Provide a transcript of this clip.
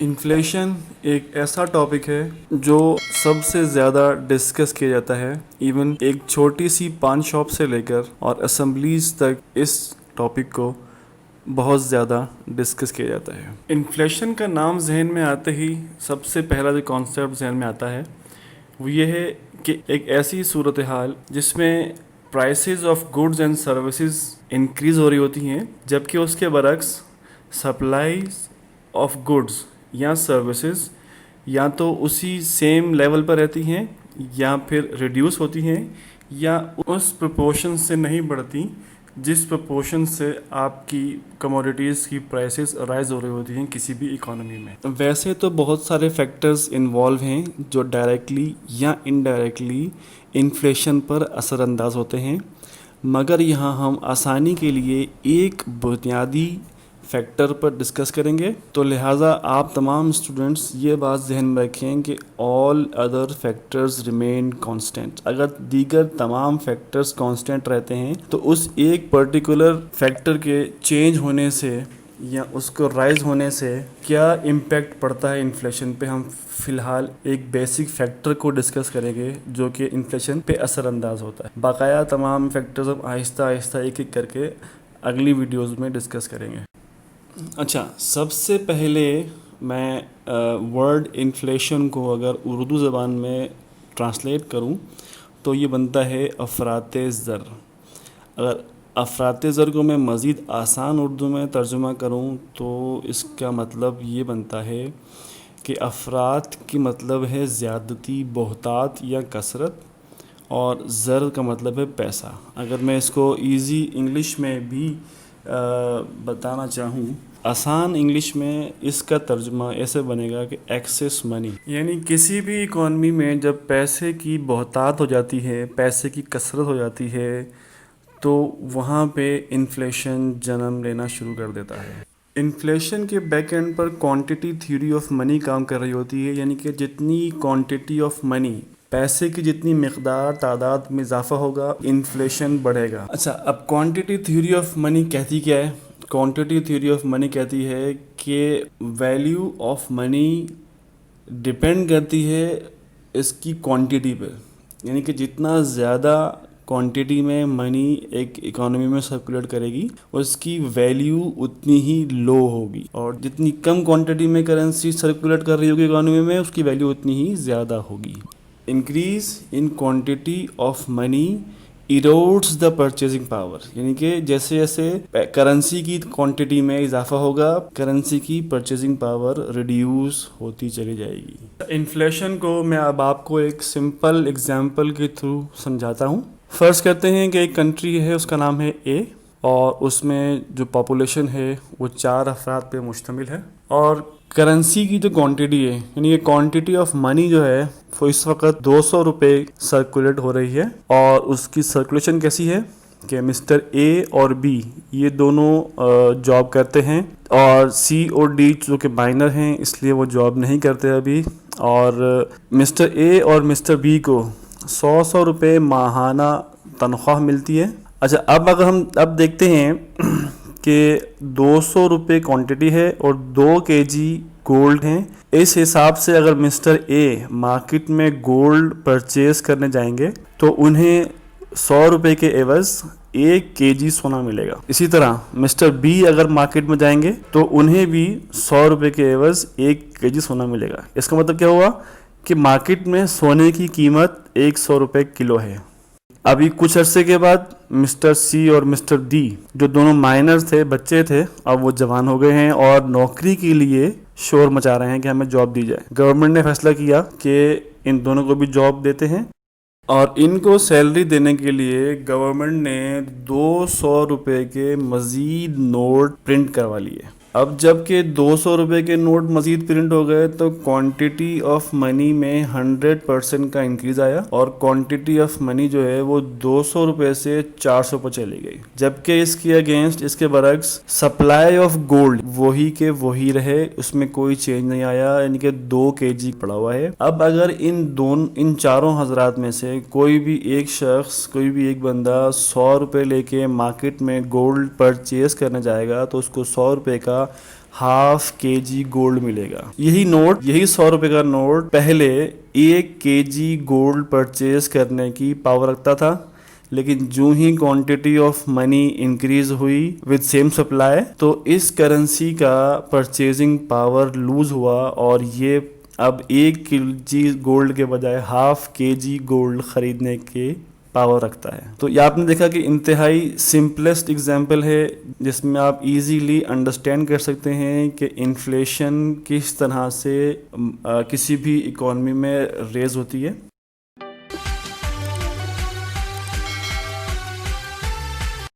Inflation ایک ایسا topic ہے جو سب سے زیادہ ڈسکس کیا جاتا ہے، ایون ایک چھوٹی سی پان شاپ سے لے کر اور اسمبلیز تک اس ٹاپک کو بہت زیادہ ڈسکس کیا جاتا ہے۔ انفلیشن کا نام ذہن میں آتے ہی سب سے پہلا جو کانسیپٹ ذہن میں آتا ہے وہ یہ ہے کہ ایک ایسی صورتحال جس میں prices of goods and services increase ہو رہی ہوتی ہیں، جبکہ اس کے برعکس سپلائیز آف گڈز یا سروسز یا تو اسی سیم لیول پر رہتی ہیں یا پھر ریڈیوس ہوتی ہیں یا اس پروپورشن سے نہیں بڑھتی جس پروپورشن سے آپ کی کموڈیٹیز کی پرائسز رائز ہو رہی ہوتی ہیں کسی بھی اکانومی میں۔ ویسے تو بہت سارے فیکٹرز انوالو ہیں جو ڈائریکٹلی یا انڈائریکٹلی انفلیشن پر اثر انداز ہوتے ہیں، مگر یہاں ہم آسانی کے لیے ایک بنیادی فیکٹر پر ڈسکس کریں گے، تو لہٰذا آپ تمام اسٹوڈنٹس یہ بات ذہن میں رکھیں کہ all other factors remain constant. اگر دیگر تمام فیکٹرز کانسٹنٹ رہتے ہیں تو اس ایک پرٹیکولر فیکٹر کے چینج ہونے سے یا اس کو رائز ہونے سے کیا امپیکٹ پڑتا ہے انفلیشن پہ، ہم فی الحال ایک بیسک فیکٹر کو ڈسکس کریں گے جو کہ انفلیشن پہ اثر انداز ہوتا ہے۔ باقاعدہ تمام فیکٹرز ہم آہستہ آہستہ ایک ایک کر کے اگلی ویڈیوز میں ڈسکس کریں گے۔ اچھا، سب سے پہلے میں ورڈ انفلیشن کو اگر اردو زبان میں ٹرانسلیٹ کروں تو یہ بنتا ہے افراط زر۔ اگر افراط زر کو میں مزید آسان اردو میں ترجمہ کروں تو اس کا مطلب یہ بنتا ہے کہ افراط کی مطلب ہے زیادتی، بہتات یا کثرت، اور زر کا مطلب ہے پیسہ۔ اگر میں اس کو ایزی انگلش میں بھی بتانا چاہوں، آسان انگلش میں اس کا ترجمہ ایسے بنے گا کہ ایکسیس منی، یعنی کسی بھی اکانومی میں جب پیسے کی بہتات ہو جاتی ہے، پیسے کی کثرت ہو جاتی ہے، تو وہاں پہ انفلیشن جنم لینا شروع کر دیتا ہے۔ انفلیشن کے بیک اینڈ پر کوانٹٹی تھیوری آف منی کام کر رہی ہوتی ہے، یعنی کہ جتنی کوانٹٹی آف منی، پیسے کی جتنی مقدار تعداد میں اضافہ ہوگا، انفلیشن بڑھے گا۔ اچھا، اب کوانٹٹی تھیوری آف منی کہتی کیا ہے؟ کوانٹٹی تھیوری آف منی کہتی ہے کہ ویلیو آف منی ڈپینڈ کرتی ہے اس کی کوانٹٹی پہ، یعنی کہ جتنا زیادہ کوانٹٹی میں منی ایک اکانومی میں سرکولیٹ کرے گی اس کی ویلیو اتنی ہی لو ہوگی، اور جتنی کم کوانٹٹی میں کرنسی سرکولیٹ کر رہی ہوگی اکانومی میں اس کی ویلیو اتنی ہی زیادہ ہوگی۔ Increase in quantity of money erodes the purchasing power, یعنی کہ جیسے جیسے کرنسی کی کوانٹٹی میں اضافہ ہوگا کرنسی کی پرچیزنگ پاور ریڈیوس ہوتی چلی جائے گی۔ انفلیشن کو میں اب آپ کو ایک سمپل ایگزامپل کے تھرو سمجھاتا ہوں۔ فرض کرتے ہیں کہ ایک کنٹری ہے، اس کا نام ہے اے، اور اس میں جو پاپولیشن ہے وہ 4 افراد پہ مشتمل ہے، اور کرنسی کی جو کوانٹٹی ہے، یعنی کہ کوانٹٹی آف منی جو ہے وہ اس وقت 200 روپے سرکولیٹ ہو رہی ہے، اور اس کی سرکولیشن کیسی ہے کہ مسٹر اے اور بی یہ دونوں جاب کرتے ہیں، اور سی اور ڈی جو کہ مائنر ہیں اس لیے وہ جاب نہیں کرتے ابھی، اور مسٹر اے اور مسٹر بی کو 100 روپے ماہانہ تنخواہ ملتی ہے۔ اچھا، اگر ہم دیکھتے ہیں کہ 200 روپے کوانٹٹی ہے اور 2 kg گولڈ ہیں، اس حساب سے اگر مسٹر اے مارکیٹ میں گولڈ پرچیز کرنے جائیں گے تو انہیں 100 روپے کے عوض 1 kg سونا ملے گا۔ اسی طرح مسٹر بی اگر مارکیٹ میں جائیں گے تو انہیں بھی 100 روپے کے عوض 1 kg سونا ملے گا۔ اس کا مطلب کیا ہوا کہ مارکیٹ میں سونے کی قیمت 100 روپے کلو ہے۔ ابھی کچھ عرصے کے بعد مسٹر سی اور مسٹر ڈی جو دونوں مائنرز تھے، بچے تھے، اب وہ جوان ہو گئے ہیں اور نوکری کے لیے شور مچا رہے ہیں کہ ہمیں جاب دی جائے۔ گورنمنٹ نے فیصلہ کیا کہ ان دونوں کو بھی جاب دیتے ہیں، اور ان کو سیلری دینے کے لیے گورنمنٹ نے 200 روپے کے مزید نوٹ پرنٹ کروا لیے۔ اب جب کہ 200 روپے کے نوٹ مزید پرنٹ ہو گئے تو کوانٹٹی آف منی میں 100% کا انکریز آیا، اور کوانٹٹی آف منی جو ہے وہ 200 روپے سے 400 پر چلی گئی، جبکہ اس کے اگینسٹ، اس کے برعکس سپلائی آف گولڈ وہی کے وہی رہے، اس میں کوئی چینج نہیں آیا، یعنی کہ 2 kg پڑا ہوا ہے۔ اب اگر ان چاروں حضرات میں سے کوئی بھی ایک شخص، کوئی بھی ایک بندہ 100 روپے لے کے مارکیٹ میں گولڈ پرچیز کرنے جائے گا تو اس کو 100 روپے کا ½ kg گولڈ ملے گا. یہی 100 روپے کا نوٹ پہلے 1 kg گولڈ پرچیز کرنے کی پاور رکھتا تھا, لیکن جو ہی کوانٹٹی آف منی انکریز ہوئی وتھ سیم سپلائی تو اس کرنسی کا پرچیزنگ پاور لوز ہوا, اور یہ اب 1 kg گولڈ کے بجائے ½ kg گولڈ خریدنے کے پاور رکھتا ہے. تو یہ آپ نے دیکھا کہ انتہائی سمپلسٹ ایگزامپل ہے جس میں آپ ایزیلی انڈرسٹینڈ کر سکتے ہیں کہ انفلیشن کس طرح سے کسی بھی اکانومی میں ریز ہوتی ہے.